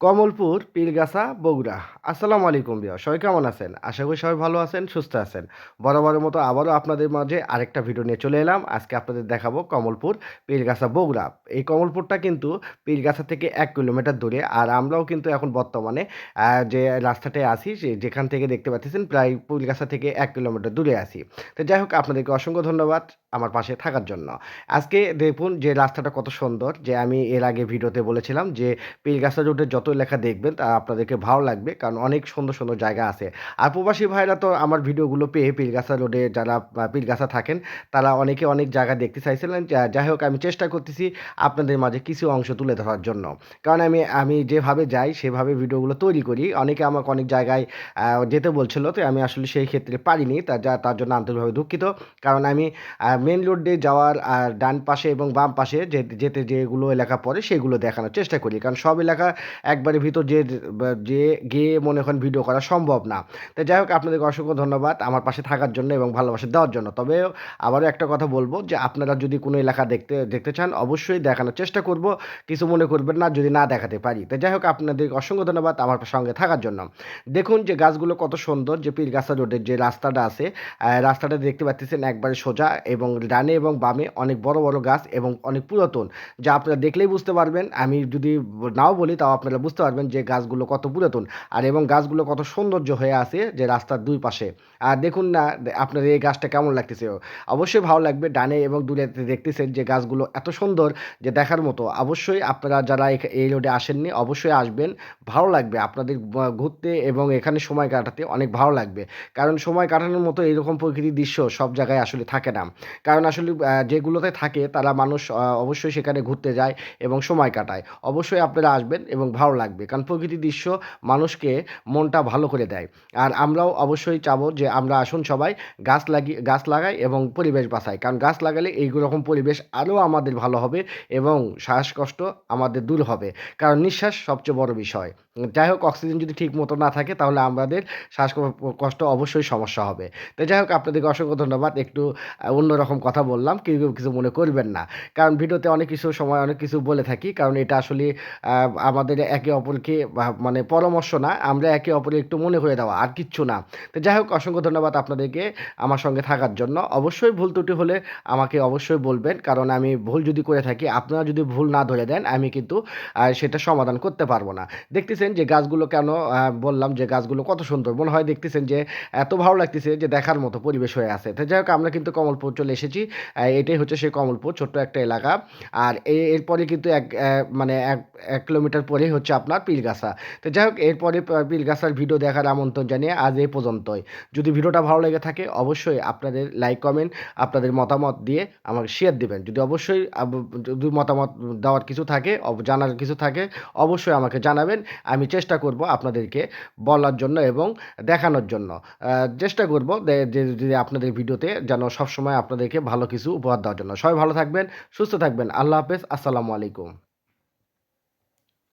কমলপুর, পীরগাছা, বগুড়া। আসসালামু আলাইকুম ভিউয়ার। সবাই কেমন আছেন? আশা করি সবাই ভালো আছেন, সুস্থ আছেন। বরাবরের মতো আবারও আপনাদের মাঝে আরেকটা ভিডিও নিয়ে চলে এলাম। আজকে আপনাদের দেখাবো কমলপুর, পীরগাছা, বগুড়া। এই কমলপুরটা কিন্তু পীরগাছা থেকে ১ কিলোমিটার দূরে। আর আমরাও কিন্তু এখন বর্তমানে যে রাস্তাটায় আছি যেখান থেকে দেখতে পাচ্ছেন প্রায় পীরগাছা থেকে ১ কিলোমিটার দূরে আছি। তো যাই হোক আপনাদেরকে অসংখ্য ধন্যবাদ আমার পাশে থাকার জন্য। আজকে দেখুন যে রাস্তাটা কত সুন্দর, যে আমি এর আগে ভিডিওতে বলেছিলাম যে পীরগাছা রোডের যত এলাকা দেখবেন তা আপনাদেরকে ভালো লাগবে, কারণ অনেক সুন্দর সুন্দর জায়গা আছে। আর প্রবাসী ভাইরা তো আমার ভিডিওগুলো পেয়ে পীরগাছা রোডে যারা পীরগাছা থাকেন তারা অনেকে অনেক জায়গা দেখতে চাইছিলেন। যাই হোক আমি চেষ্টা করতেছি আপনাদের মাঝে কিছু অংশ তুলে ধরার জন্য, কারণ আমি যেভাবে যাই সেভাবে ভিডিওগুলো তৈরি করি। অনেকে আমাকে অনেক জায়গায় যেতে বলছিল, তো আমি আসলে সেই ক্ষেত্রে পারিনি, তার জন্য আন্তরিকভাবে দুঃখিত। কারণ আমি মেন রোড দিয়ে যাওয়ার ডান পাশে এবং বাম পাশে যেতে যেগুলো এলাকা পড়ে সেগুলো দেখানোর চেষ্টা করি, কারণ সব এলাকা একবারে ভিতর যে গিয়ে মনে করেন ভিডিও করা সম্ভব না। তো যাই হোক আপনাদেরকে অসংখ্য ধন্যবাদ আমার পাশে থাকার জন্য এবং ভালোবাসা দেওয়ার জন্য। তবে আবারও একটা কথা বলবো যে আপনারা যদি কোনো এলাকা দেখতে চান অবশ্যই দেখানোর চেষ্টা করব। কিছু মনে করবেন না যদি না দেখাতে পারি। তো যাই হোক আপনাদেরকে অসংখ্য ধন্যবাদ আমার সঙ্গে থাকার জন্য। দেখুন যে গাছগুলো কত সুন্দর, যে পীরগাছা রোডের যে রাস্তাটা আছে, রাস্তাটা দেখতে পাচ্ছেন একবারে সোজা এবং ডানে এবং বামে অনেক বড় বড় গাছ এবং অনেক পুরাতন, যা আপনারা দেখলেই বুঝতে পারবেন। আমি যদি নাও বলি তাও আপনারা বুঝতে পারবেন যে গাছগুলো কত পুরাতন আর এবং গাছগুলো কত সৌন্দর্য হয়ে আছে যে রাস্তার দুই পাশে। আর দেখুন না আপনাদের এই গাছটা কেমন লাগতেছে, অবশ্যই ভালো লাগবে। ডানে এবং দূরে দেখতেছেন যে গাছগুলো এত সুন্দর যে দেখার মতো। অবশ্যই আপনারা যারা এই রোডে আসেননি অবশ্যই আসবেন, ভালো লাগবে আপনাদের ঘুরতে এবং এখানে সময় কাটাতে অনেক ভালো লাগবে। কারণ সময় কাটানোর মতো এইরকম প্রকৃতির দৃশ্য সব জায়গায় আসলে থাকে না। কারণ আসলে যেগুলোতে থাকে তারা মানুষ অবশ্যই সেখানে ঘুরতে যায় এবং সময় কাটায়। অবশ্যই আপনারা আসবেন এবং ভালো লাগবে, কারণ প্রকৃতির দৃশ্য মানুষকে মনটা ভালো করে দেয়। আর আমরাও অবশ্যই চাবো যে আমরা আসুন সবাই গাছ লাগাই এবং পরিবেশ বাঁচাই, কারণ গাছ লাগালে এইরকম পরিবেশ আরও আমাদের ভালো হবে এবং শ্বাসকষ্ট আমাদের দূর হবে, কারণ নিঃশ্বাস সবচেয়ে বড় বিষয়। যাই হোক অক্সিজেন যদি ঠিক মতো না থাকে তাহলে আমাদের শ্বাসকষ্ট অবশ্যই সমস্যা হবে। তো যাই হোক আপনাদেরকে অসংখ্য ধন্যবাদ। একটু অন্যরকম কথা বললাম, কেউ কিছু মনে করবেন না, কারণ ভিডিওতে অনেক কিছু সময় অনেক কিছু বলে থাকি, কারণ এটা আসলে আমাদের একে অপরকে মানে পরামর্শ না, আমরা একে অপরের একটু মনে করে দেওয়া আর কিচ্ছু না। তো যাই হোক অসংখ্য ধন্যবাদ আপনাদেরকে আমার সঙ্গে থাকার জন্য। অবশ্যই ভুল ত্রুটি হলে আমাকে অবশ্যই বলবেন, কারণ আমি ভুল যদি করে থাকি আপনারা যদি ভুল না ধরে দেন আমি কিন্তু সেটা সমাধান করতে পারবো না। দেখতেছেন যে গাছগুলো কেন বললাম যে গাছগুলো কত সুন্দর, মনে হয় দেখতেছেন যে এত ভালো লাগতেছে যে দেখার মতো পরিবেশ হয়ে আছে। তো যাই হোক আমরা কিন্তু কমলপুর চলে এসেছি। এটাই হচ্ছে সেই কমলপুর, ছোট্ট একটা এলাকা। আর এরপরে কিন্তু মানে ১ কিলোমিটার পরেই হচ্ছে আপনার পীরগাছা। তো যাই হোক এরপরে পীরগাছার ভিডিও দেখার আমন্ত্রণ জানিয়ে আজ এই পর্যন্তই। যদি ভিডিওটা ভালো লেগে থাকে অবশ্যই আপনাদের লাইক, কমেন্ট, আপনাদের মতামত দিয়ে আমাকে শেয়ার দিবেন। যদি অবশ্যই যদি মতামত দেওয়ার কিছু থাকে, জানার কিছু থাকে অবশ্যই আমাকে জানাবেন। আমি চেষ্টা করব আপনাদেরকে বলার জন্য এবং দেখানোর জন্য। চেষ্টা করব যে যদি আপনাদের ভিডিওতে যেন সবসময় আপনাদেরকে ভালো কিছু উপহার দেওয়ার জন্য। সবাই ভালো থাকবেন, সুস্থ থাকবেন। আল্লাহ হাফেজ। আসসালামু আলাইকুম।